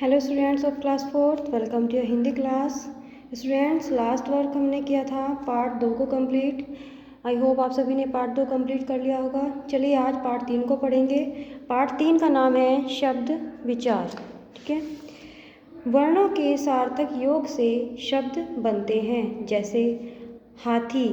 Hello students of class fourth, welcome to your Hindi class. Students, last work हमने किया था part 2 को complete. I hope आप सभी ने पार्ट 2 कंप्लीट कर लिया होगा। चलिए आज पार्ट 3 को पढ़ेंगे। पार्ट 3 का नाम है शब्द विचार। ठीक है, वर्णों के सार्थक योग से शब्द बनते हैं, जैसे हाथी।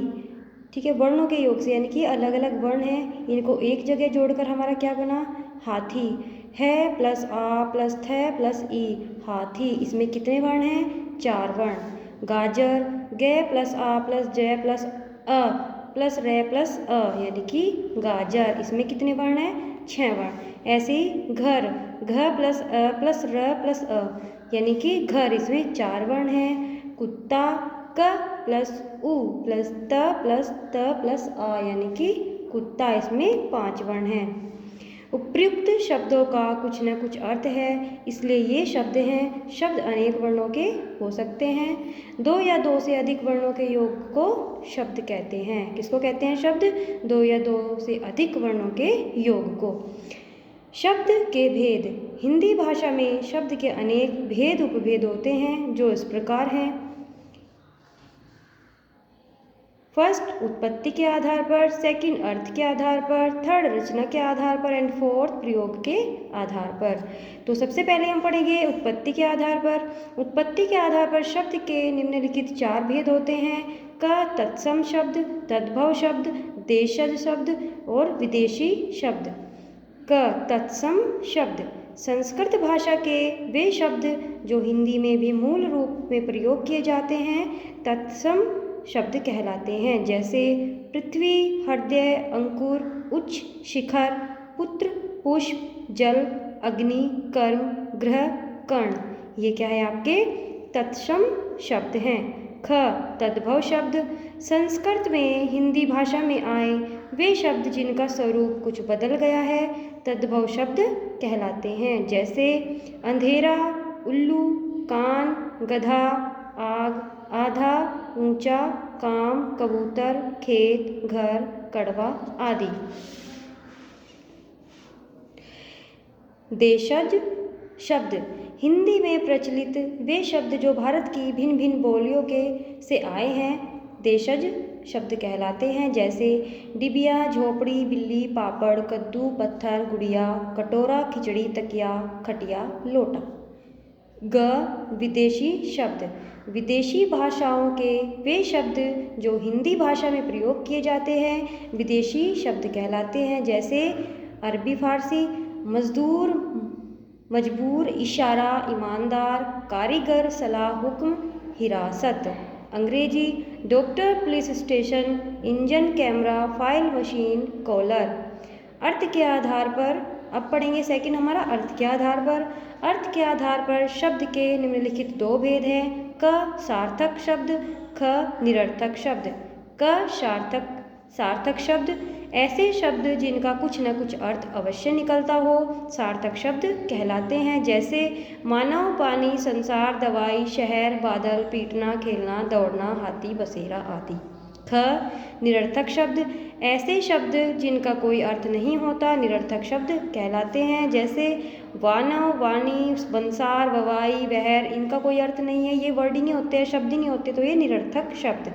ठीक है, वर्णों के योग से यानी कि अलग अलग वर्ण हैं, इनको एक जगह जोड़कर हमारा क्या बना, हाथी। है प्लस आ प्लस थ प्लस ई, हाथी। इसमें कितने वर्ण हैं, 4 वर्ण। गाजर, गे प्लस आ प्लस जय प्लस अ प्लस रे प्लस अ यानी कि गाजर। इसमें कितने वर्ण हैं, 6 वर्ण। ऐसे ही घर, घ प्लस अ प्लस र प्लस अ यानी कि घर। इसमें 4 वर्ण हैं। कुत्ता, क प्लस उ प्लस त प्लस आ यानी कि कुत्ता। इसमें 5 वर्ण हैं। उपयुक्त शब्दों का कुछ न कुछ अर्थ है, इसलिए ये शब्द हैं। शब्द अनेक वर्णों के हो सकते हैं। 2 या 2 से अधिक वर्णों के योग को शब्द कहते हैं। किसको कहते हैं शब्द, 2 या 2 से अधिक वर्णों के योग को। शब्द के भेद, हिंदी भाषा में शब्द के अनेक भेद उपभेद होते हैं, जो इस प्रकार हैं। फर्स्ट, उत्पत्ति के आधार पर। सेकंड, अर्थ के आधार पर। थर्ड, रचना के आधार पर। एंड फोर्थ, प्रयोग के आधार पर। तो सबसे पहले हम पढ़ेंगे उत्पत्ति के आधार पर। उत्पत्ति के आधार पर शब्द के निम्नलिखित 4 भेद होते हैं। क तत्सम शब्द, तद्भव शब्द, देशज शब्द और विदेशी शब्द। क तत्सम शब्द, संस्कृत भाषा के वे शब्द जो हिंदी में भी मूल रूप में प्रयोग किए जाते हैं, तत्सम शब्द कहलाते हैं, जैसे पृथ्वी, हृदय, अंकुर, उच्च, शिखर, पुत्र, पुष्प, जल, अग्नि, कर्म, ग्रह, कर्ण। ये क्या है, आपके तत्सम शब्द हैं। ख तद्भव शब्द, संस्कृत में हिंदी भाषा में आए वे शब्द जिनका स्वरूप कुछ बदल गया है, तद्भव शब्द कहलाते हैं, जैसे अंधेरा, उल्लू, कान, गधा, आग, आधा, ऊंचा, काम, कबूतर, खेत, घर, कड़वा आदि। देशज शब्द, हिंदी में प्रचलित वे शब्द जो भारत की भिन्न भिन्न बोलियों के से आए हैं, देशज शब्द कहलाते हैं, जैसे डिबिया, झोपड़ी, बिल्ली, पापड़, कद्दू, पत्थर, गुड़िया, कटोरा, खिचड़ी, तकिया, खटिया, लोटा। ग विदेशी शब्द, विदेशी भाषाओं के वे शब्द जो हिंदी भाषा में प्रयोग किए जाते हैं, विदेशी शब्द कहलाते हैं, जैसे अरबी, फारसी, मजदूर, मजबूर, इशारा, ईमानदार, कारीगर, सलाह, हुक्म, हिरासत। अंग्रेजी, doctor, police station, engine, camera, file machine, collar. अर्थ के आधार पर अब पढ़ेंगे सेकंड हमारा अर्थ के आधार पर। अर्थ के आधार पर शब्द के निम्नलिखित 2 भेद हैं। क सार्थक शब्द, ख निरर्थक शब्द। क सार्थक शब्द, ऐसे शब्द जिनका कुछ न कुछ अर्थ अवश्य निकलता हो, सार्थक शब्द कहलाते हैं, जैसे मानव, पानी, संसार, दवाई, शहर, बादल, पीटना, खेलना, दौड़ना, हाथी, बसेरा आदि। ख निरर्थक शब्द, ऐसे शब्द जिनका कोई अर्थ नहीं होता, निरर्थक शब्द कहलाते हैं, जैसे वानव, वाणी, बंसार, ववाई, बहर। इनका कोई अर्थ नहीं है, ये वर्ड ही नहीं होते हैं, शब्द ही नहीं होते, तो ये निरर्थक शब्द।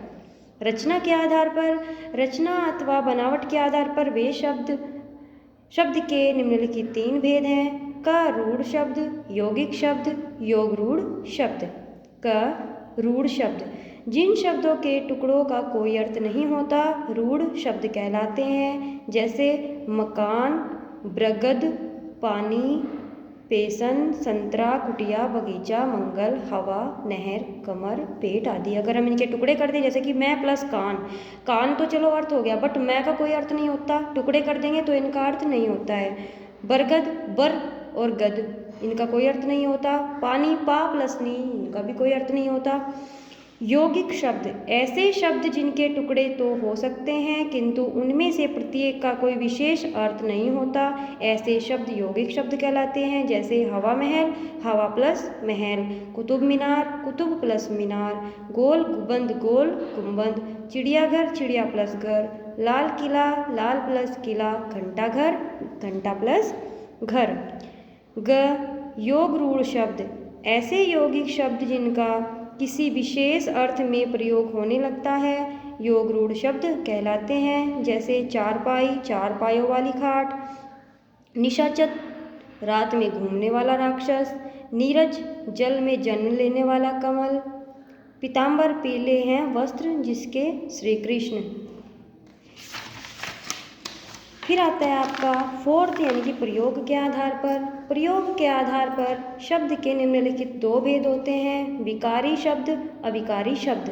रचना के आधार पर, रचना अथवा बनावट के आधार पर वे शब्द के निम्नलिखित 3 भेद हैं। क रूढ़ शब्द, यौगिक शब्द, योग रूढ़ शब्द। क रूढ़ शब्द, जिन शब्दों के टुकड़ों का कोई अर्थ नहीं होता, रूढ़ शब्द कहलाते हैं, जैसे मकान, बरगद, पानी, पेशन, संतरा, कुटिया, बगीचा, मंगल, हवा, नहर, कमर, पेट आदि। अगर हम इनके टुकड़े कर दें, जैसे कि मैं प्लस कान, कान तो चलो अर्थ हो गया, बट मैं का कोई अर्थ नहीं होता, टुकड़े कर देंगे तो इनका अर्थ नहीं होता है। बरगद, बर और गद, इनका कोई अर्थ नहीं होता। पानी, पा प्लस नी, इनका भी कोई अर्थ नहीं होता। यौगिक शब्द, ऐसे शब्द जिनके टुकड़े तो हो सकते हैं किंतु उनमें से प्रत्येक का कोई विशेष अर्थ नहीं होता, ऐसे शब्द यौगिक शब्द कहलाते हैं, जैसे हवा महल, हवा प्लस महल, कुतुब मीनार, कुतुब प्लस मीनार, गोल गुंबद, गोल गुंबद, चिड़ियाघर, चिड़िया प्लस घर, लाल किला, लाल प्लस किला, घंटा घर, घंटा प्लस घर। ग योग रूढ़ शब्द, ऐसे यौगिक शब्द जिनका किसी विशेष अर्थ में प्रयोग होने लगता है योग रूढ़ शब्द कहलाते हैं। जैसे चारपाई, चार पायों वाली खाट, निशाचर, रात में घूमने वाला राक्षस, नीरज, जल में जन्म लेने वाला कमल, पीताम्बर, पीले हैं वस्त्र जिसके श्री कृष्ण। फिर आता है आपका फोर्थ यानी कि प्रयोग के आधार पर। प्रयोग के आधार पर शब्द के निम्नलिखित दो भेद होते हैं, विकारी शब्द, अविकारी शब्द।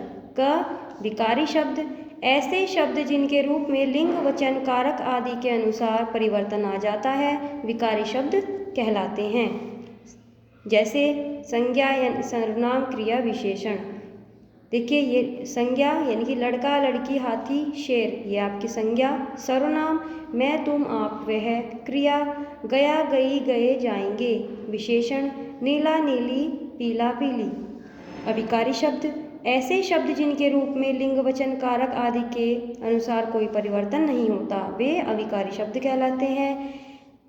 विकारी शब्द ऐसे शब्द जिनके रूप में लिंग, वचन, कारक आदि के अनुसार परिवर्तन आ जाता है विकारी शब्द कहलाते हैं। जैसे संज्ञा यानी सर्वनाम, क्रिया, विशेषण। देखिए ये संज्ञा यानी कि लड़का, लड़की, हाथी, शेर, ये आपकी संज्ञा। सर्वनाम मैं, तुम, आप, वह। क्रिया गया, गई, गए, जाएंगे। विशेषण नीला, नीली, पीला, पीली। अविकारी शब्द ऐसे शब्द जिनके रूप में लिंग, वचन, कारक आदि के अनुसार कोई परिवर्तन नहीं होता वे अविकारी शब्द कहलाते हैं।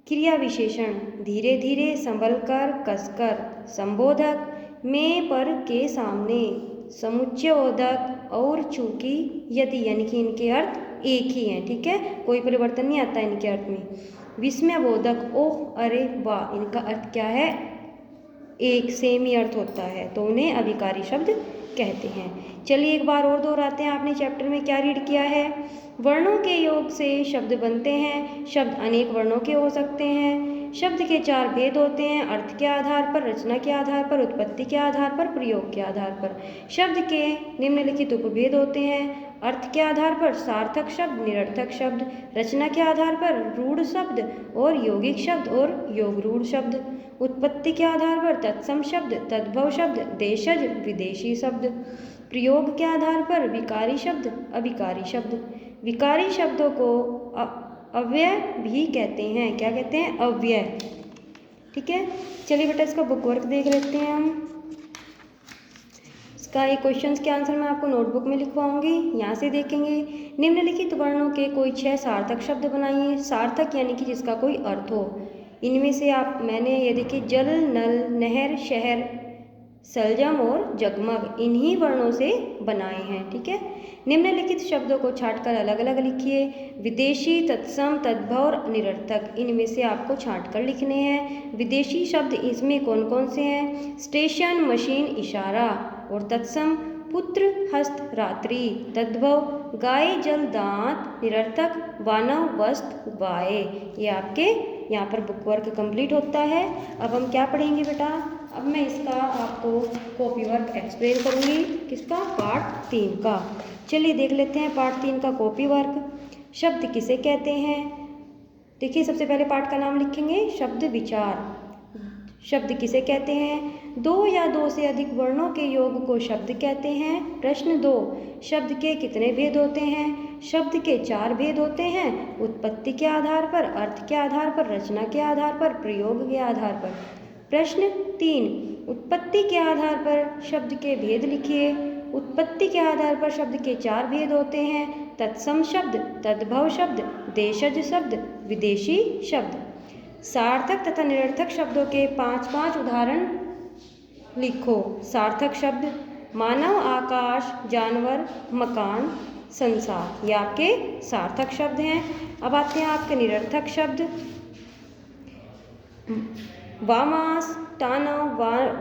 क्रिया विशेषण धीरे धीरे, संभल कर, कसकर। संबोधक में, पर, के सामने। समुच्चयबोधक और चूंकि, यदि, यानी कि इनके अर्थ एक ही हैं, ठीक है, कोई परिवर्तन नहीं आता इनके अर्थ में। विस्मयबोधक ओह, अरे, वाह, इनका अर्थ क्या है, एक सेम ही अर्थ होता है, तो उन्हें अविकारी शब्द कहते हैं। चलिए एक बार और दोहराते हैं, आपने चैप्टर में क्या रीड किया है। वर्णों के योग से शब्द बनते हैं। शब्द अनेक वर्णों के हो सकते हैं। शब्द के चार भेद होते हैं, अर्थ के आधार पर, रचना के आधार पर, उत्पत्ति के आधार पर, प्रयोग के आधार पर। शब्द के निम्नलिखित उपभेद होते हैं, अर्थ के आधार पर सार्थक शब्द, निरर्थक शब्द, रचना के आधार पर रूढ़ शब्द और यौगिक शब्द और योग रूढ़ शब्द, उत्पत्ति के आधार पर तत्सम शब्द, तद्भव शब्द, देशज, विदेशी शब्द, प्रयोग के आधार पर विकारी शब्द, अविकारी शब्द। विकारी शब्दों को अव्यय भी कहते हैं। क्या कहते हैं, अव्यय, ठीक है। चलिए बेटा इसका बुक वर्क देख लेते हैं हम। इसका एक क्वेश्चंस के आंसर मैं आपको नोटबुक में लिखवाऊंगी, यहाँ से देखेंगे। निम्नलिखित वर्णों के कोई 6 सार्थक शब्द बनाइए। सार्थक यानी कि जिसका कोई अर्थ हो। इनमें से आप मैंने ये देखिए जल, नल, नहर, शहर, सलजम और जगमग इन्हीं वर्णों से बनाए हैं, ठीक है। निम्नलिखित शब्दों को छांटकर अलग अलग लिखिए। विदेशी, तत्सम, तद्भव और निरर्थक इनमें से आपको छांटकर लिखने हैं। विदेशी शब्द इसमें कौन कौन से हैं, स्टेशन, मशीन, इशारा। और तत्सम पुत्र, हस्त, रात्रि। तद्भव गाय, जल, दांत। निरर्थक वानव, वस्त्र, गाय। ये आपके यहाँ पर बुक वर्क कंप्लीट होता है। अब हम क्या पढ़ेंगे बेटा, अब मैं इसका आपको कॉपी वर्क एक्सप्लेन करूँगी, किसका, पार्ट 3 का। चलिए देख लेते हैं पार्ट 3 का कॉपी वर्क। शब्द किसे कहते हैं, देखिए सबसे पहले पार्ट का नाम लिखेंगे, शब्द विचार। शब्द किसे कहते हैं, 2 या 2 से अधिक वर्णों के योग को शब्द कहते हैं। प्रश्न 2, शब्द के कितने भेद होते हैं। शब्द के 4 भेद होते हैं, उत्पत्ति के आधार पर, अर्थ के आधार पर, रचना के आधार पर, प्रयोग के आधार पर। प्रश्न 3, उत्पत्ति के आधार पर शब्द के भेद लिखिए। उत्पत्ति के आधार पर शब्द के 4 भेद होते हैं, तत्सम शब्द, तद्भव शब्द, देशज शब्द, विदेशी शब्द। सार्थक तथा निरर्थक शब्दों के 5-5 उदाहरण लिखो। सार्थक शब्द मानव, आकाश, जानवर, मकान, संसार, ये आपके सार्थक शब्द हैं। अब आते हैं आपके निरर्थक शब्द, वामास, टानव,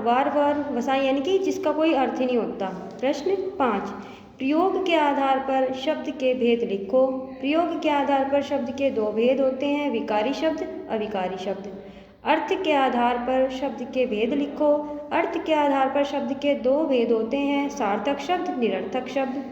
वारवर, वसाई, यानी कि जिसका कोई अर्थ ही नहीं होता। प्रश्न 5, प्रयोग के आधार पर शब्द के भेद लिखो। प्रयोग के आधार पर शब्द के 2 भेद होते हैं, विकारी शब्द, अविकारी शब्द। अर्थ के आधार पर शब्द के भेद लिखो। अर्थ के आधार पर शब्द के 2 भेद होते हैं, सार्थक शब्द, निरर्थक शब्द।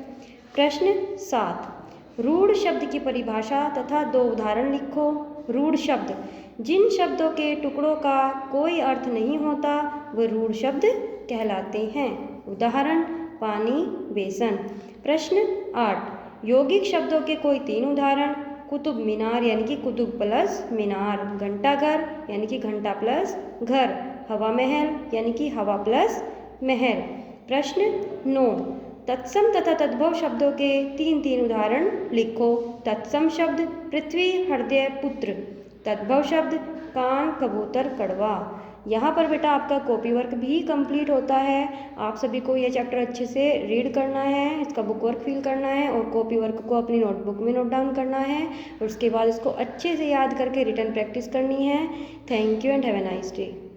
प्रश्न 7, रूढ़ शब्द की परिभाषा तथा 2 उदाहरण लिखो। रूढ़ शब्द जिन शब्दों के टुकड़ों का कोई अर्थ नहीं होता वह रूढ़ शब्द कहलाते हैं। उदाहरण पानी, बेसन। प्रश्न 8, यौगिक शब्दों के कोई 3 उदाहरण। कुतुब मीनार यानी कि कुतुब प्लस मीनार, घंटाघर यानी कि घंटा प्लस घर, हवा महल यानी कि हवा प्लस महल। प्रश्न 9, तत्सम तथा तद्भव शब्दों के 3-3 उदाहरण लिखो। तत्सम शब्द पृथ्वी, हृदय, पुत्र। तद्भव शब्द कान, कबूतर, कड़वा। यहाँ पर बेटा आपका कॉपी वर्क भी कंप्लीट होता है। आप सभी को ये चैप्टर अच्छे से रीड करना है, इसका बुक वर्क फिल करना है और कॉपी वर्क को अपनी नोटबुक में नोट डाउन करना है और उसके बाद इसको अच्छे से याद करके रिटन प्रैक्टिस करनी है। Thank you and have a nice day.